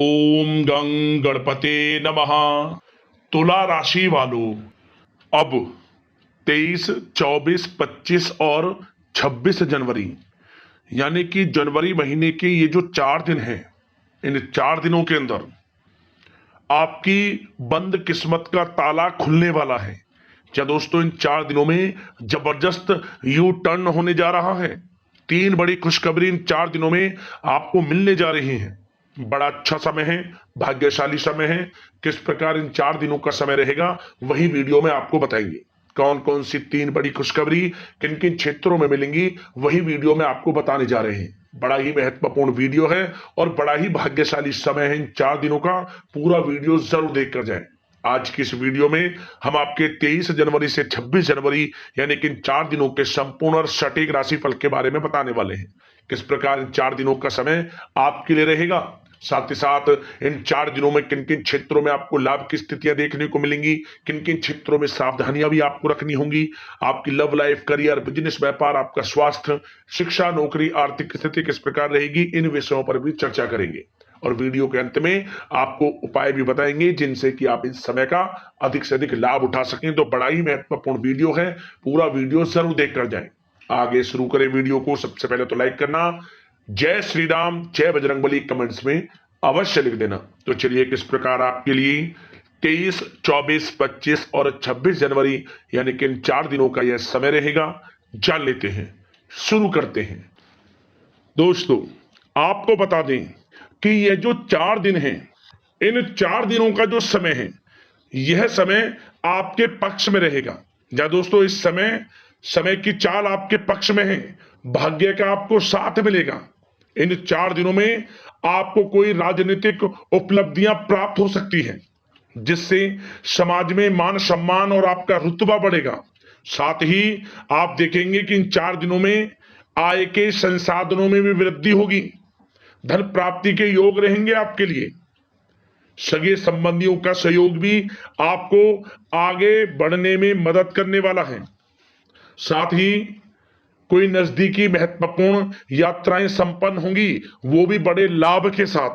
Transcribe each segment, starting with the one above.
ओम गं गणपते नमः। तुला राशि वालों, अब 23, 24, 25 और 26 जनवरी यानी कि जनवरी महीने के ये जो 4 दिन हैं, इन 4 दिनों के अंदर आपकी बंद किस्मत का ताला खुलने वाला है। क्या दोस्तों, इन 4 दिनों में जबरदस्त यू टर्न होने जा रहा है। 3 बड़ी खुशखबरी इन 4 दिनों में आपको मिलने जा रही हैं। बड़ा अच्छा समय है, भाग्यशाली समय है। किस प्रकार इन 4 दिनों का समय रहेगा वही वीडियो में आपको बताएंगे। कौन कौन सी 3 बड़ी खुशखबरी किन किन क्षेत्रों में मिलेंगी वही वीडियो में आपको बताने जा रहे हैं। बड़ा ही महत्वपूर्ण वीडियो है और बड़ा ही भाग्यशाली समय है इन 4 दिनों का। पूरा वीडियो जरूर देखकर जाएं। आज की इस वीडियो में हम आपके 23 जनवरी से 26 जनवरी यानी कि इन 4 दिनों के संपूर्ण और सटीक राशिफल के बारे में बताने वाले हैं। किस प्रकार इन 4 दिनों का समय आपके लिए रहेगा, साथ ही साथ इन 4 दिनों में किन किन क्षेत्रों में आपको लाभ की स्थितियां देखने को मिलेंगी, किन किन क्षेत्रों में सावधानियां भी आपको रखनी होंगी। आपकी लव लाइफ, करियर, बिजनेस, व्यापार, आपका स्वास्थ्य, शिक्षा, नौकरी, आर्थिक स्थिति किस प्रकार रहेगी, इन विषयों पर भी चर्चा करेंगे। और वीडियो के अंत में आपको उपाय भी बताएंगे जिनसे कि आप इस समय का अधिक से अधिक लाभ उठा सकें। तो बड़ा ही महत्वपूर्ण वीडियो है, पूरा वीडियो जरूर देखकर जाएं। आगे शुरू करें वीडियो को। सबसे पहले तो लाइक करना, जय श्री राम, जय बजरंगबली कमेंट्स में अवश्य लिख देना। तो चलिए, किस प्रकार आपके लिए 23, 24, 25 और 26 जनवरी यानी कि इन 4 दिनों का यह समय रहेगा, जान लेते हैं। शुरू करते हैं। दोस्तों, आपको बता दें कि यह जो 4 दिन हैं, इन 4 दिनों का जो समय है, यह समय आपके पक्ष में रहेगा। या दोस्तों, इस समय समय की चाल आपके पक्ष में है। भाग्य का आपको साथ मिलेगा। इन 4 दिनों में आपको कोई राजनीतिक उपलब्धियां प्राप्त हो सकती हैं, जिससे समाज में मान सम्मान और आपका रुतबा बढ़ेगा। साथ ही आप देखेंगे कि इन 4 दिनों में आय के संसाधनों में भी वृद्धि होगी। धन प्राप्ति के योग रहेंगे आपके लिए। सगे संबंधियों का सहयोग भी आपको आगे बढ़ने में मदद करने वाला है। साथ ही कोई नजदीकी महत्वपूर्ण यात्राएं संपन्न होंगी, वो भी बड़े लाभ के साथ।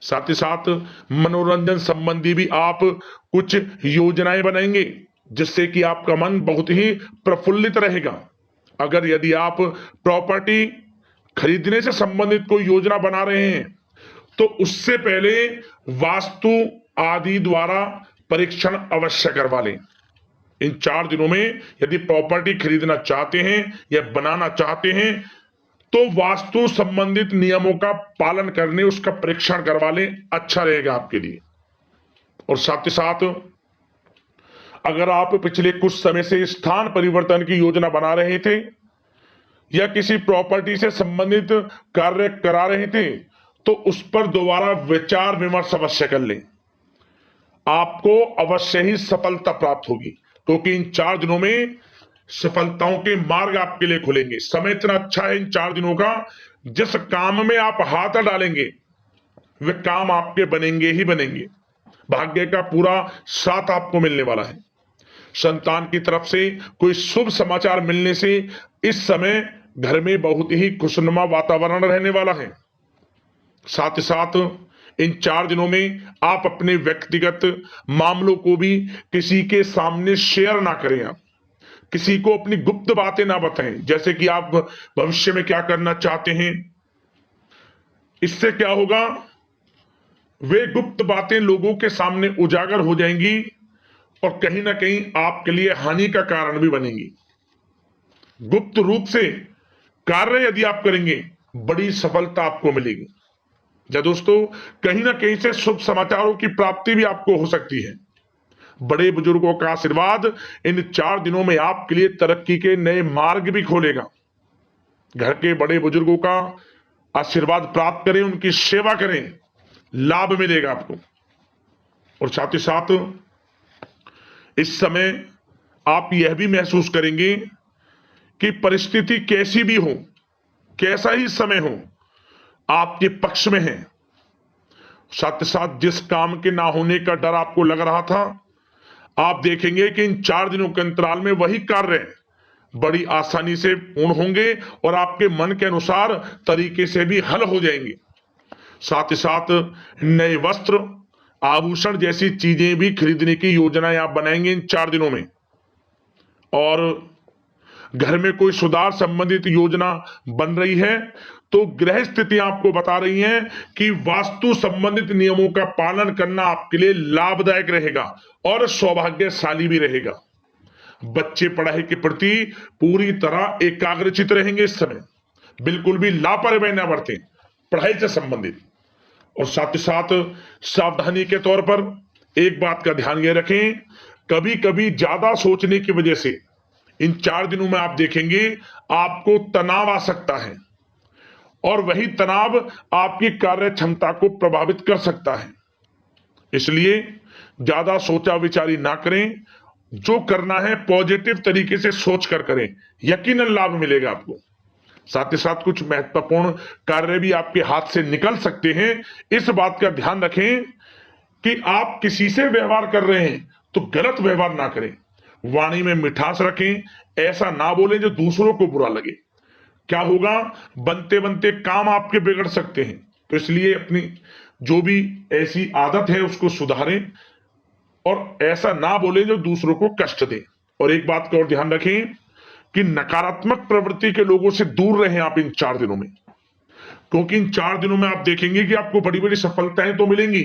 साथ ही साथ मनोरंजन संबंधी भी आप कुछ योजनाएं बनाएंगे, जिससे कि आपका मन बहुत ही प्रफुल्लित रहेगा। अगर यदि आप प्रॉपर्टी खरीदने से संबंधित कोई योजना बना रहे हैं, तो उससे पहले वास्तु आदि द्वारा परीक्षण अवश्य करवा लें। इन 4 दिनों में यदि प्रॉपर्टी खरीदना चाहते हैं या बनाना चाहते हैं, तो वास्तु संबंधित नियमों का पालन करने उसका परीक्षण करवा लें, अच्छा रहेगा आपके लिए। और साथ ही साथ अगर आप पिछले कुछ समय से स्थान परिवर्तन की योजना बना रहे थे या किसी प्रॉपर्टी से संबंधित कार्य करा रहे थे, तो उस पर दोबारा विचार विमर्श अवश्य कर लें। आपको अवश्य ही सफलता प्राप्त होगी, क्योंकि इन 4 दिनों में सफलताओं के मार्ग आपके लिए खुलेंगे। समय इतना अच्छा है इन 4 दिनों का, जिस काम में आप हाथ डालेंगे वे काम आपके बनेंगे ही बनेंगे। भाग्य का पूरा साथ आपको मिलने वाला है। संतान की तरफ से कोई शुभ समाचार मिलने से इस समय घर में बहुत ही खुशनुमा वातावरण रहने वाला है। साथ ही साथ इन 4 दिनों में आप अपने व्यक्तिगत मामलों को भी किसी के सामने शेयर ना करें। आप किसी को अपनी गुप्त बातें ना बताएं, जैसे कि आप भविष्य में क्या करना चाहते हैं। इससे क्या होगा, वे गुप्त बातें लोगों के सामने उजागर हो जाएंगी और कहीं ना कहीं आपके लिए हानि का कारण भी बनेंगी। गुप्त रूप से कार्य यदि आप करेंगे, बड़ी सफलता आपको मिलेगी। या दोस्तों, कहीं ना कहीं से शुभ समाचारों की प्राप्ति भी आपको हो सकती है। बड़े बुजुर्गों का आशीर्वाद इन 4 दिनों में आपके लिए तरक्की के नए मार्ग भी खोलेगा। घर के बड़े बुजुर्गों का आशीर्वाद प्राप्त करें, उनकी सेवा करें, लाभ मिलेगा आपको। और साथ ही साथ इस समय आप यह भी महसूस करेंगे कि परिस्थिति कैसी भी हो, कैसा ही समय हो, आपके पक्ष में है। साथ ही साथ जिस काम के ना होने का डर आपको लग रहा था, आप देखेंगे कि इन 4 दिनों के अंतराल में वही कार्य बड़ी आसानी से पूर्ण होंगे और आपके मन के अनुसार तरीके से भी हल हो जाएंगे। साथ ही साथ नए वस्त्र, आभूषण जैसी चीजें भी खरीदने की योजनाएं आप बनाएंगे इन 4 दिनों में। और घर में कोई सुधार संबंधित योजना बन रही है तो ग्रह स्थिति आपको बता रही है कि वास्तु संबंधित नियमों का पालन करना आपके लिए लाभदायक रहेगा और सौभाग्यशाली भी रहेगा। बच्चे पढ़ाई के प्रति पूरी तरह एकाग्रचित रहेंगे इस समय, बिल्कुल भी लापरवाही न बरतें पढ़ाई से संबंधित। और साथ ही साथ सावधानी के तौर पर एक बात का ध्यान ये रखें, कभी कभी ज्यादा सोचने की वजह से इन 4 दिनों में आप देखेंगे आपको तनाव आ सकता है और वही तनाव आपकी कार्य क्षमता को प्रभावित कर सकता है। इसलिए ज्यादा सोचा विचारी ना करें, जो करना है पॉजिटिव तरीके से सोच कर करें, यकीनन लाभ मिलेगा आपको। साथ ही साथ कुछ महत्वपूर्ण कार्य भी आपके हाथ से निकल सकते हैं। इस बात का ध्यान रखें कि आप किसी से व्यवहार कर रहे हैं तो गलत व्यवहार ना करें, वाणी में मिठास रखें, ऐसा ना बोलें जो दूसरों को बुरा लगे। क्या होगा, बनते बनते काम आपके बिगड़ सकते हैं। तो इसलिए अपनी जो भी ऐसी आदत है उसको सुधारें और ऐसा ना बोलें जो दूसरों को कष्ट दे। और एक बात का और ध्यान रखें कि नकारात्मक प्रवृत्ति के लोगों से दूर रहें आप इन 4 दिनों में, क्योंकि इन 4 दिनों में आप देखेंगे कि आपको बड़ी बड़ी सफलताएं तो मिलेंगी,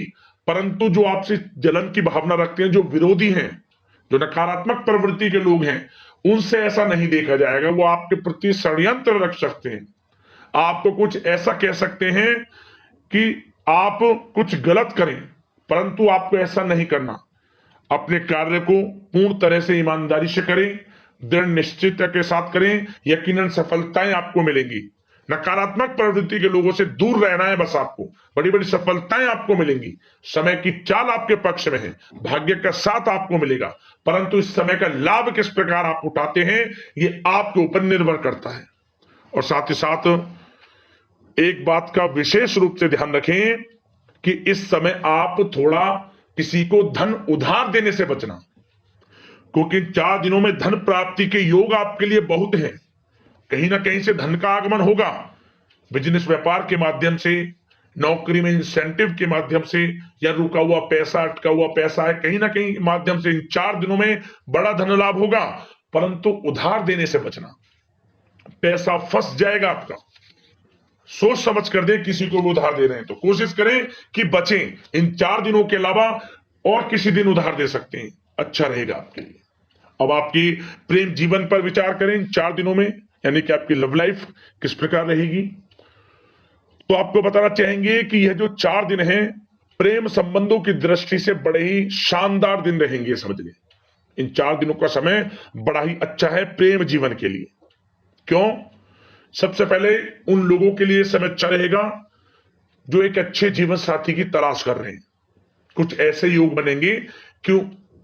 परंतु जो आपसे जलन की भावना रखते हैं, जो विरोधी हैं, जो नकारात्मक प्रवृत्ति के लोग हैं, उनसे ऐसा नहीं देखा जाएगा। वो आपके प्रति षड्यंत्र रख सकते हैं, आपको कुछ ऐसा कह सकते हैं कि आप कुछ गलत करें, परंतु आपको ऐसा नहीं करना। अपने कार्य को पूर्ण तरह से ईमानदारी से करें, दृढ़ निश्चितता के साथ करें, यकीनन सफलताएं आपको मिलेंगी। नकारात्मक प्रवृत्ति के लोगों से दूर रहना है बस, आपको बड़ी बड़ी सफलताएं आपको मिलेंगी। समय की चाल आपके पक्ष में है, भाग्य का साथ आपको मिलेगा, परंतु इस समय का लाभ किस प्रकार आप उठाते हैं ये आपके ऊपर निर्भर करता है। और साथ ही साथ एक बात का विशेष रूप से ध्यान रखें कि इस समय आप थोड़ा किसी को धन उधार देने से बचना, क्योंकि 4 दिनों में धन प्राप्ति के योग आपके लिए बहुत हैं। कहीं ना कहीं से धन का आगमन होगा, बिजनेस व्यापार के माध्यम से, नौकरी में इंसेंटिव के माध्यम से, या रुका हुआ पैसा, अटका हुआ पैसा है, कहीं ना कहीं माध्यम से इन 4 दिनों में बड़ा धन लाभ होगा। परंतु उधार देने से बचना, पैसा फंस जाएगा आपका। सोच समझ कर दें, किसी को भी उधार दे रहे हैं तो कोशिश करें कि बचें। इन 4 दिनों के अलावा और किसी दिन उधार दे सकते हैं, अच्छा रहेगा आपके लिए। अब आपकी प्रेम जीवन पर विचार करें इन 4 दिनों में, यानी कि आपकी लव लाइफ किस प्रकार रहेगी। तो आपको बताना चाहेंगे कि यह जो 4 दिन हैं प्रेम संबंधों की दृष्टि से बड़े ही शानदार दिन रहेंगे, समझ लें। इन 4 दिनों का समय बड़ा ही अच्छा है प्रेम जीवन के लिए। क्यों? सबसे पहले उन लोगों के लिए समय अच्छा रहेगा जो एक अच्छे जीवन साथी की तलाश कर रहे हैं। कुछ ऐसे योग बनेंगे कि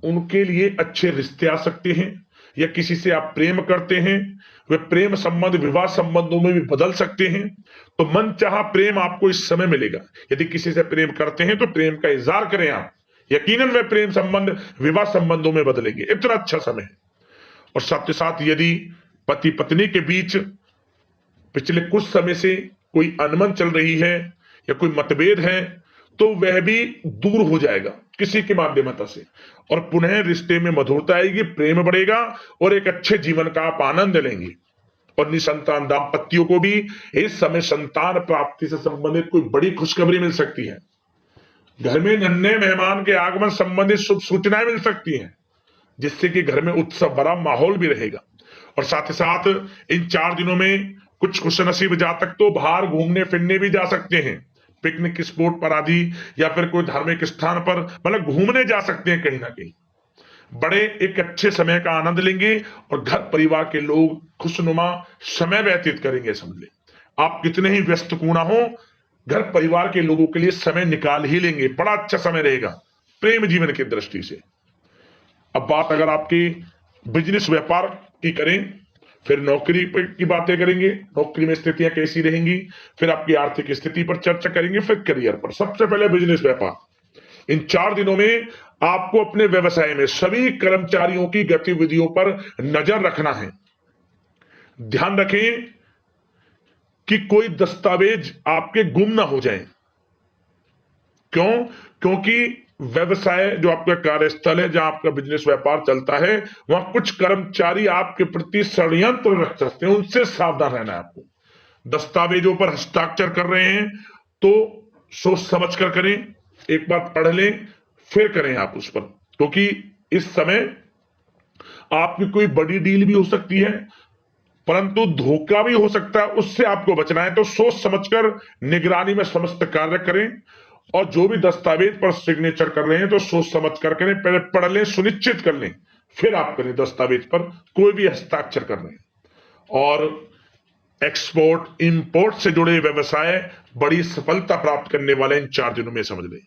उनके लिए अच्छे रिश्ते आ सकते हैं, या किसी से आप प्रेम करते हैं, वे प्रेम संबंध विवाह संबंधों में भी बदल सकते हैं। तो मन चाहा प्रेम आपको इस समय मिलेगा। यदि किसी से प्रेम करते हैं तो प्रेम का इजहार करें आप, यकीनन वे प्रेम संबंध विवाह संबंधों में बदलेंगे। इतना अच्छा समय है। और साथ ही साथ यदि पति पत्नी के बीच पिछले कुछ समय से कोई अनबन चल रही है या कोई मतभेद है तो वह भी दूर हो जाएगा किसी के माध्यमता से, और पुनः रिश्ते में मधुरता आएगी, प्रेम बढ़ेगा और एक अच्छे जीवन का आप आनंद लेंगे। और निसंतान दाम्पत्यों को भी इस समय संतान प्राप्ति से संबंधित कोई बड़ी खुशखबरी मिल सकती है। घर में नन्हे मेहमान के आगमन संबंधित शुभ सूचनाएं मिल सकती हैं, जिससे कि घर में उत्सव भरा माहौल भी रहेगा। और साथ ही साथ इन 4 दिनों में कुछ खुशनसीब जातक तो बाहर घूमने फिरने भी जा सकते हैं, पिकनिक स्पॉट पर आदि, या फिर कोई धार्मिक स्थान पर, मतलब घूमने जा सकते हैं। कहीं ना कहीं बड़े एक अच्छे समय का आनंद लेंगे और घर परिवार के लोग खुशनुमा समय व्यतीत करेंगे। समझ ले, आप कितने ही व्यस्त क्यों ना हो, घर परिवार के लोगों के लिए समय निकाल ही लेंगे। बड़ा अच्छा समय रहेगा प्रेम जीवन की दृष्टि से। अब बात अगर आपकी बिजनेस व्यापार की करें, फिर नौकरी की बातें करेंगे, नौकरी में स्थितियां कैसी रहेंगी, फिर आपकी आर्थिक स्थिति पर चर्चा करेंगे, फिर करियर पर। सबसे पहले बिजनेस व्यापार। इन 4 दिनों में आपको अपने व्यवसाय में सभी कर्मचारियों की गतिविधियों पर नजर रखना है। ध्यान रखें कि कोई दस्तावेज आपके गुम ना हो जाए, क्यों? क्योंकि व्यवसाय जो आपका कार्यस्थल है, जहां आपका बिजनेस व्यापार चलता है, वहां कुछ कर्मचारी आपके प्रति षड्यंत्र रच सकते हैं, उनसे सावधान रहना है आपको। दस्तावेजों पर हस्ताक्षर कर रहे हैं तो सोच समझ कर करें, एक बार पढ़ लें फिर करें आप उस पर, क्योंकि इस समय आपकी कोई बड़ी डील भी हो सकती है, परंतु धोखा भी हो सकता है, उससे आपको बचना है। तो सोच समझकर निगरानी में समस्त कार्य करें, और जो भी दस्तावेज पर सिग्नेचर कर रहे हैं तो सोच समझ कर करें, पहले पढ़ लें, सुनिश्चित कर लें, फिर आप करें दस्तावेज पर कोई भी हस्ताक्षर कर रहे हैं। और एक्सपोर्ट इंपोर्ट से जुड़े व्यवसाय बड़ी सफलता प्राप्त करने वाले इन 4 दिनों में, समझ लें।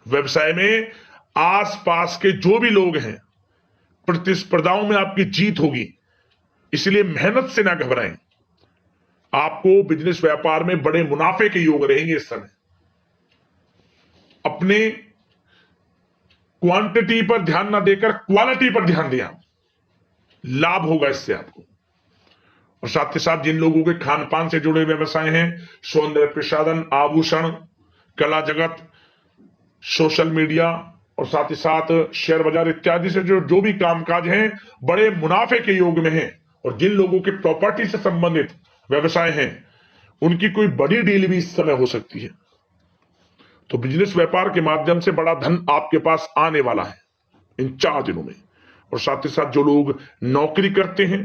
व्यवसाय में आसपास के जो भी लोग हैं, प्रतिस्पर्धाओं में आपकी जीत होगी, इसलिए मेहनत से ना घबराएं। आपको बिजनेस व्यापार में बड़े मुनाफे के योग रहेंगे इस समय। अपने क्वांटिटी पर ध्यान ना देकर क्वालिटी पर ध्यान दिया, लाभ होगा इससे आपको। और साथ ही साथ जिन लोगों के खान पान से जुड़े व्यवसाय हैं, सौंदर्य प्रसाधन, आभूषण, कला जगत, सोशल मीडिया और साथ ही साथ शेयर बाजार इत्यादि से जो भी कामकाज हैं, बड़े मुनाफे के योग में हैं। और जिन लोगों के प्रॉपर्टी से संबंधित व्यवसाय हैं, उनकी कोई बड़ी डील भी इस समय हो सकती है। तो बिजनेस व्यापार के माध्यम से बड़ा धन आपके पास आने वाला है इन 4 दिनों में। और साथ ही साथ जो लोग नौकरी करते हैं,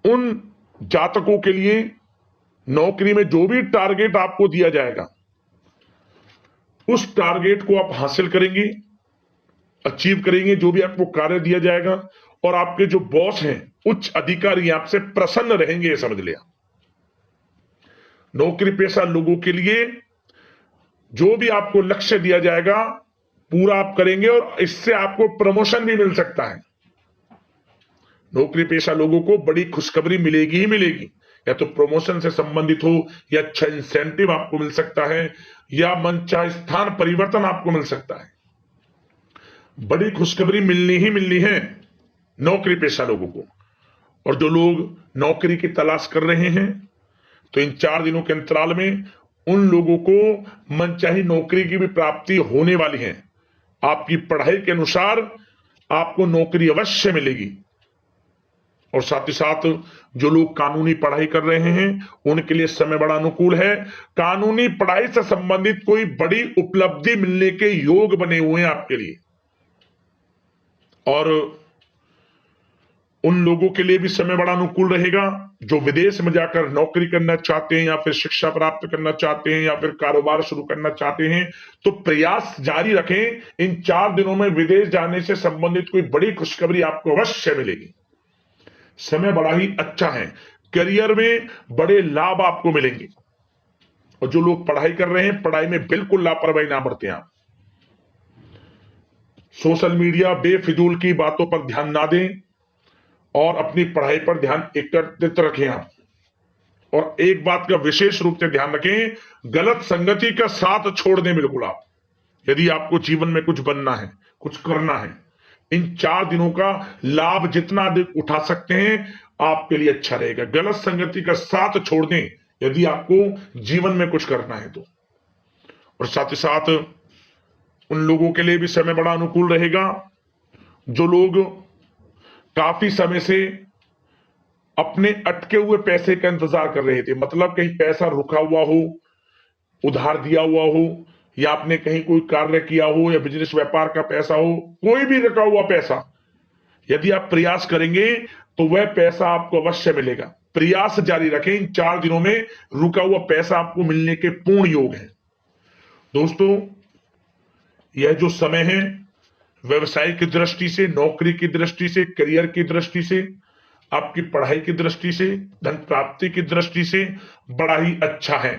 उन जातकों के लिए नौकरी में जो भी टारगेट आपको दिया जाएगा, उस टारगेट को आप हासिल करेंगे, अचीव करेंगे, जो भी आपको कार्य दिया जाएगा। और आपके जो बॉस हैं, उच्च अधिकारी, आपसे प्रसन्न रहेंगे, ये समझ लिया। नौकरी पेशा लोगों के लिए जो भी आपको लक्ष्य दिया जाएगा, पूरा आप करेंगे, और इससे आपको प्रमोशन भी मिल सकता है। नौकरी पेशा लोगों को बड़ी खुशखबरी मिलेगी ही मिलेगी, या तो प्रमोशन से संबंधित हो, या अच्छा इंसेंटिव आपको मिल सकता है, या मनचाहे स्थान परिवर्तन आपको मिल सकता है। बड़ी खुशखबरी मिलनी ही मिलनी है नौकरी पेशा लोगों को। और जो लोग नौकरी की तलाश कर रहे हैं, तो इन 4 दिनों के अंतराल में उन लोगों को मनचाही नौकरी की भी प्राप्ति होने वाली है। आपकी पढ़ाई के अनुसार आपको नौकरी अवश्य मिलेगी। और साथ ही साथ जो लोग कानूनी पढ़ाई कर रहे हैं, उनके लिए समय बड़ा अनुकूल है। कानूनी पढ़ाई से संबंधित कोई बड़ी उपलब्धि मिलने के योग बने हुए हैं आपके लिए। और उन लोगों के लिए भी समय बड़ा अनुकूल रहेगा जो विदेश में जाकर नौकरी करना चाहते हैं, या फिर शिक्षा प्राप्त करना चाहते हैं, या फिर कारोबार शुरू करना चाहते हैं। तो प्रयास जारी रखें। इन 4 दिनों में विदेश जाने से संबंधित कोई बड़ी खुशखबरी आपको अवश्य मिलेगी। समय बड़ा ही अच्छा है, करियर में बड़े लाभ आपको मिलेंगे। और जो लोग पढ़ाई कर रहे हैं, पढ़ाई में बिल्कुल लापरवाही ना बरतें आप। सोशल मीडिया बेफिजूल की बातों पर ध्यान ना दें, और अपनी पढ़ाई पर ध्यान एकत्रित रखें आप। और एक बात का विशेष रूप से ध्यान रखें, गलत संगति का साथ छोड़ दें बिल्कुल आप, यदि आपको जीवन में कुछ बनना है, कुछ करना है। इन 4 दिनों का लाभ जितना अधिक उठा सकते हैं, आपके लिए अच्छा रहेगा। गलत संगति का साथ छोड़ दें यदि आपको जीवन में कुछ करना है तो। और साथ ही साथ उन लोगों के लिए भी समय बड़ा अनुकूल रहेगा जो लोग काफी समय से अपने अटके हुए पैसे का इंतजार कर रहे थे। मतलब कहीं पैसा रुका हुआ हो, उधार दिया हुआ हो, या आपने कहीं कोई कार्य किया हो, या बिजनेस व्यापार का पैसा हो, कोई भी रुका हुआ पैसा, यदि आप प्रयास करेंगे तो वह पैसा आपको अवश्य मिलेगा। प्रयास जारी रखें। इन 4 दिनों में रुका हुआ पैसा आपको मिलने के पूर्ण योग है। दोस्तों, यह जो समय है, व्यवसाय की दृष्टि से, नौकरी की दृष्टि से, करियर की दृष्टि से, आपकी पढ़ाई की दृष्टि से, धन प्राप्ति की दृष्टि से बड़ा ही अच्छा है।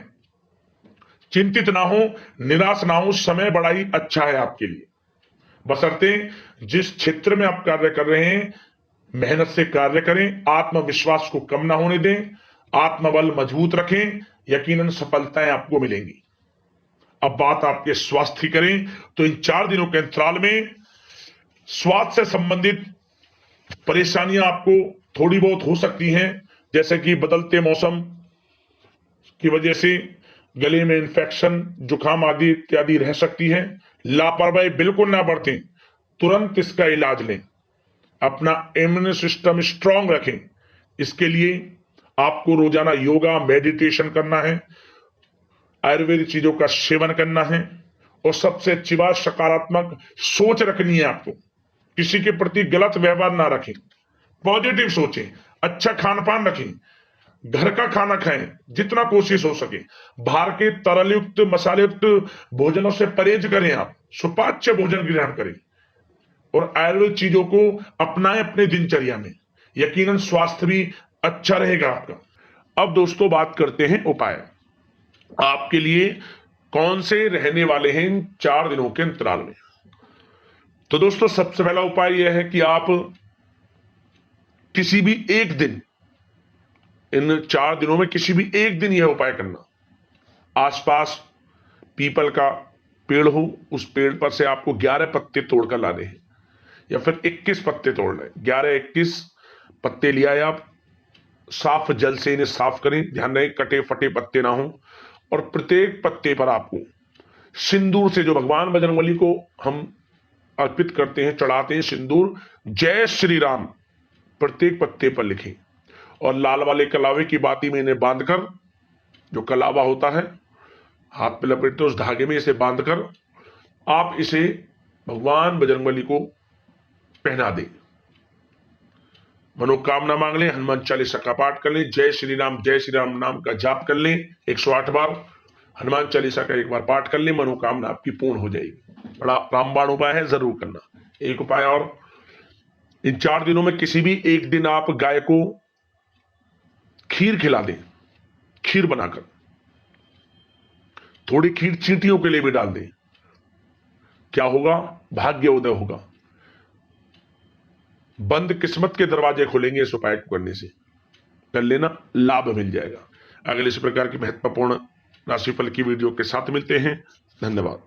चिंतित ना हो, निराश ना हो, समय बड़ा ही अच्छा है आपके लिए। बशर्ते जिस क्षेत्र में आप कार्य कर रहे हैं, मेहनत से कार्य करें, आत्मविश्वास को कम ना होने दें, आत्मबल मजबूत रखें, यकीनन सफलताएं आपको मिलेंगी। अब बात आपके स्वास्थ्य की करें तो इन 4 दिनों के अंतराल में स्वास्थ्य से संबंधित परेशानियां आपको थोड़ी बहुत हो सकती हैं, जैसे कि बदलते मौसम की वजह से गले में इन्फेक्शन, जुकाम आदि इत्यादि रह सकती है। लापरवाही बिल्कुल ना बरतें, तुरंत इसका इलाज लें। अपना इम्यून सिस्टम स्ट्रांग रखें। इसके लिए आपको रोजाना योगा, मेडिटेशन करना है, आयुर्वेदिक चीजों का सेवन करना है, और सबसे अच्छी बात, सकारात्मक सोच रखनी है आपको। किसी के प्रति गलत व्यवहार ना रखें, पॉजिटिव सोचें, अच्छा खान पान रखें, घर का खाना खाएं जितना कोशिश हो सके। बाहर के तरल युक्त, मसाले युक्त भोजनों से परहेज करें। आप सुपाच्य भोजन ग्रहण करें और आयुर्वेद चीजों को अपनाएं अपने दिनचर्या में। यकीनन स्वास्थ्य भी अच्छा रहेगा आपका। अब दोस्तों बात करते हैं उपाय। आपके लिए कौन से रहने वाले हैं इन 4 दिनों के अंतराल में। तो दोस्तों सबसे पहला उपाय यह है कि आप किसी भी एक दिन, इन 4 दिनों में किसी भी एक दिन यह उपाय करना। आसपास पीपल का पेड़ हो, उस पेड़ पर से आपको 11 पत्ते तोड़कर लाने हैं, या फिर 21 पत्ते तोड़ लें। 11-21 पत्ते लिया है आप, साफ जल से इन्हें साफ करें। ध्यान रहे कटे फटे पत्ते ना हो। और प्रत्येक पत्ते पर आपको सिंदूर से, जो भगवान बजरंगबली को हम अर्पित करते हैं, चढ़ाते हैं सिंदूर, जय श्री राम प्रत्येक पत्ते पर लिखें। और लाल वाले कलावे की बाती में इन्हें बांधकर, जो कलावा होता है हाथ पे लपेटते, उस धागे में इसे बांधकर आप इसे भगवान बजरंगबली को पहना दें। मनोकामना मांग लें, हनुमान चालीसा का पाठ कर लें, जय श्री राम नाम का जाप कर लें 108 बार, हनुमान चालीसा का 1 बार पाठ कर लें, मनोकामना आपकी पूर्ण हो जाएगी। बड़ा रामबाण उपाय है, जरूर करना। एक उपाय और, इन 4 दिनों में किसी भी एक दिन आप गाय को खीर खिला दें। खीर बनाकर थोड़ी खीर चींटियों के लिए भी डाल दें। क्या होगा? भाग्य उदय होगा, बंद किस्मत के दरवाजे खुलेंगे इस उपाय को करने से। कर लेना, लाभ मिल जाएगा। अगले इस प्रकार की महत्वपूर्ण राशिफल की वीडियो के साथ मिलते हैं। धन्यवाद।